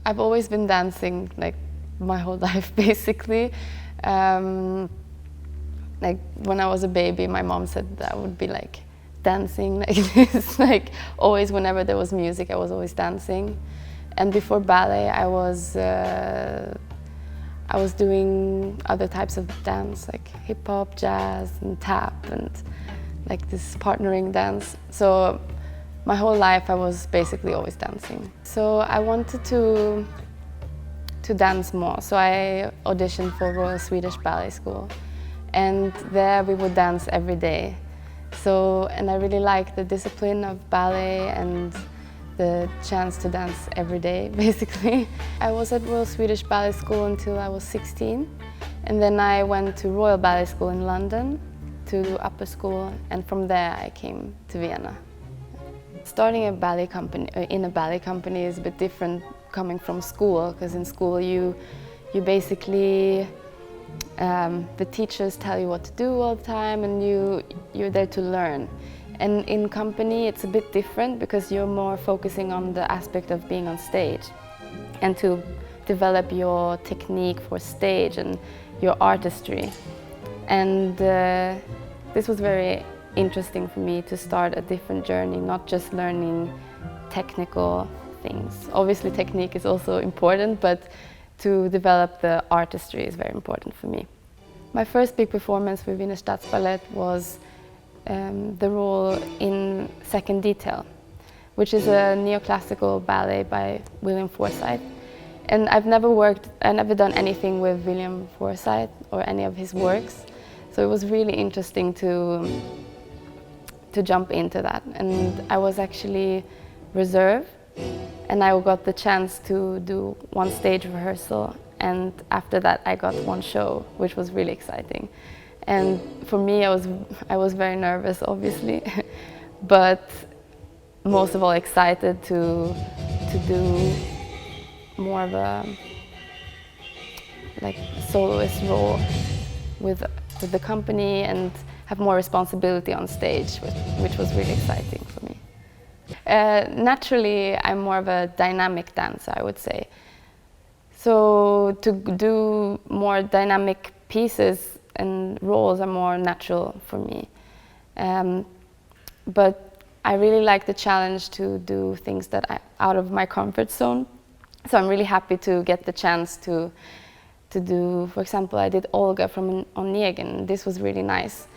I've always been dancing like my whole life, basically. Like when I was a baby, my mom said that I would be like dancing like this. Like always, whenever there was music, I was always dancing. And before ballet, I was doing other types of dance, like hip hop, jazz, and tap, and like this partnering dance. So my whole life, I was basically always dancing. So I wanted to dance more. So I auditioned for Royal Swedish Ballet School, and there we would dance every day. So, and I really liked the discipline of ballet and the chance to dance every day, basically. I was at Royal Swedish Ballet School until I was 16, and then I went to Royal Ballet School in London to do upper school, and from there I came to Vienna. Starting a ballet company in a ballet company is a bit different coming from school, because in school you basically the teachers tell you what to do all the time, and you're there to learn. And in company it's a bit different because you're more focusing on the aspect of being on stage and to develop your technique for stage and your artistry. And this was very interesting for me to start a different journey, not just learning technical things. Obviously technique is also important, but to develop the artistry is very important for me. My first big performance with Wiener Staatsoper was the role in Second Detail, which is a neoclassical ballet by William Forsythe. And I've never done anything with William Forsythe or any of his works, so it was really interesting to jump into that. And I was actually reserve, and I got the chance to do one stage rehearsal, and after that I got one show, which was really exciting. And for me, I was very nervous, obviously, but most of all excited to do more of a like soloist role with the company and have more responsibility on stage, which was really exciting for me. Naturally, I'm more of a dynamic dancer, I would say. So to do more dynamic pieces and roles are more natural for me. But I really like the challenge to do things that are out of my comfort zone. So I'm really happy to get the chance to do, for example, I did Olga from Ihnen. This was really nice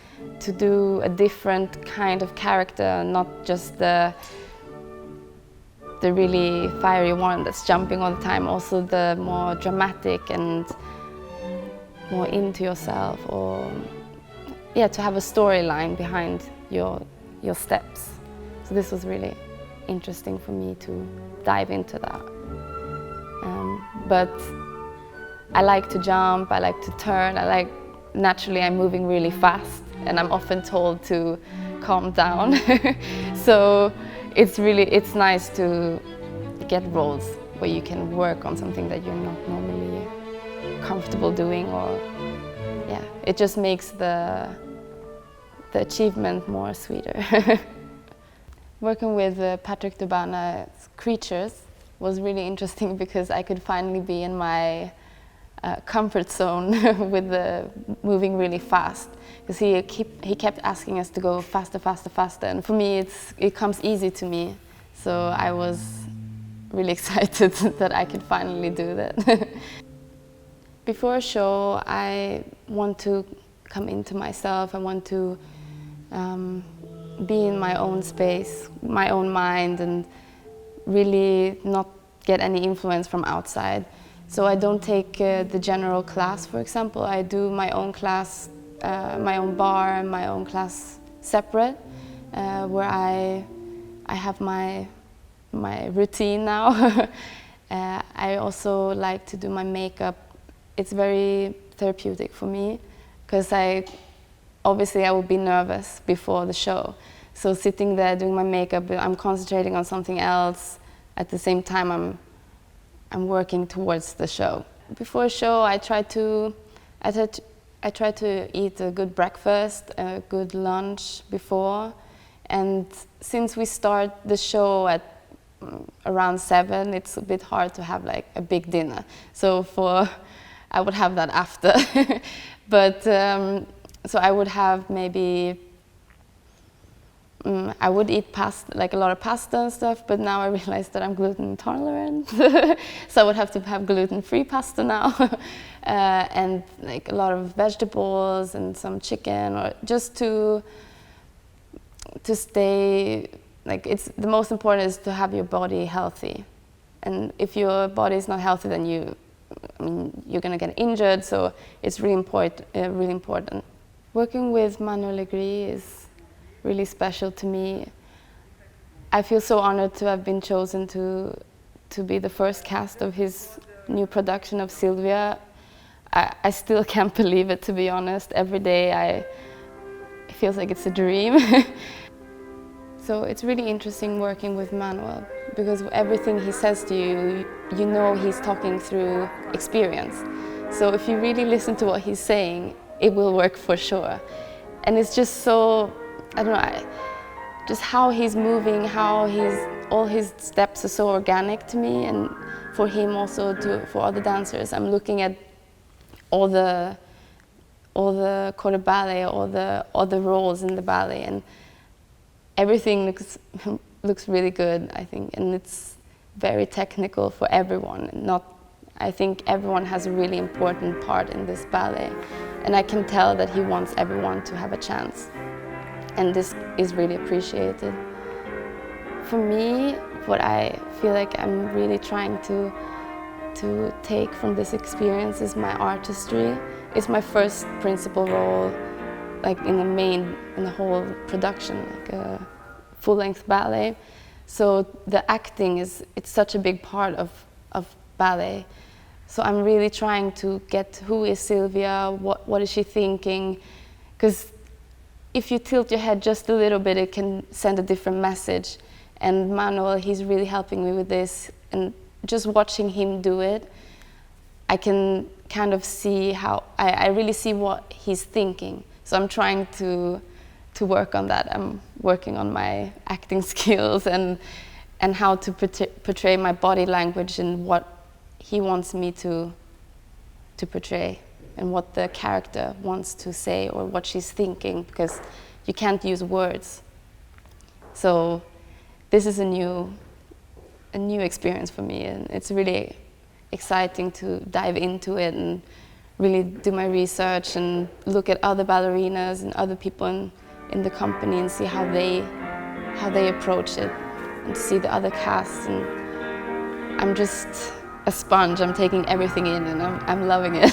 to do a different kind of character, not just the really fiery one that's jumping all the time, also the more dramatic and more into yourself, or yeah, to have a storyline behind your steps. So this was really interesting for me to dive into that. But I like to jump, I like to turn, naturally I'm moving really fast, and I'm often told to calm down. So it's nice to get roles where you can work on something that you're not normally comfortable doing, or yeah, it just makes the achievement more sweeter. Working with Patrick Dubana's Creatures was really interesting because I could finally be in my comfort zone with the moving really fast, because he kept asking us to go faster, faster, faster, and for me it comes easy to me, so I was really excited that I could finally do that. Before a show, I want to come into myself. I want to be in my own space, my own mind, and really not get any influence from outside. So I don't take the general class, for example. I do my own class, my own bar, and my own class separate, where I have my routine now. I also like to do my makeup. It's very therapeutic for me, because obviously I would be nervous before the show. So sitting there doing my makeup, I'm concentrating on something else. At the same time, I'm working towards the show. Before a show, I try to eat a good breakfast, a good lunch before. And since we start the show at around 7, it's a bit hard to have like a big dinner. So I would have that after. But so I would have maybe, I would eat pasta, like a lot of pasta and stuff, but now I realize that I'm gluten intolerant. So I would have to have gluten-free pasta now. And like a lot of vegetables and some chicken, or just to stay, like it's the most important is to have your body healthy. And if your body is not healthy, then you're gonna get injured. So it's really important. Working with Manuel Legris is really special to me. I feel so honored to have been chosen to be the first cast of his new production of Sylvia. I still can't believe it, to be honest. Every day it feels like it's a dream. So it's really interesting working with Manuel, because everything he says to you, you know he's talking through experience. So if you really listen to what he's saying, it will work for sure. And it's just so, I don't know, just how he's moving, all his steps are so organic to me, and for him also, for other dancers. I'm looking at all the corps de ballet, all the roles in the ballet, and everything looks really good, I think, and it's very technical for everyone. I think everyone has a really important part in this ballet, and I can tell that he wants everyone to have a chance, and this is really appreciated. For me, what I feel like I'm really trying to take from this experience is my artistry. It's my first principal role, like in the whole production, like a full-length ballet. So the acting it's such a big part of ballet. So I'm really trying to get who is Sylvia, what is she thinking, because if you tilt your head just a little bit, it can send a different message. And Manuel, he's really helping me with this, and just watching him do it, I can kind of see how, I really see what he's thinking. So I'm trying to work on that. I'm working on my acting skills and how to portray my body language and what he wants me to portray and what the character wants to say or what she's thinking, because you can't use words. So this is a new experience for me, and it's really exciting to dive into it and really do my research and look at other ballerinas and other people in the company and see how they approach it, and see the other casts. And I'm just a sponge. I'm taking everything in, and I'm loving it.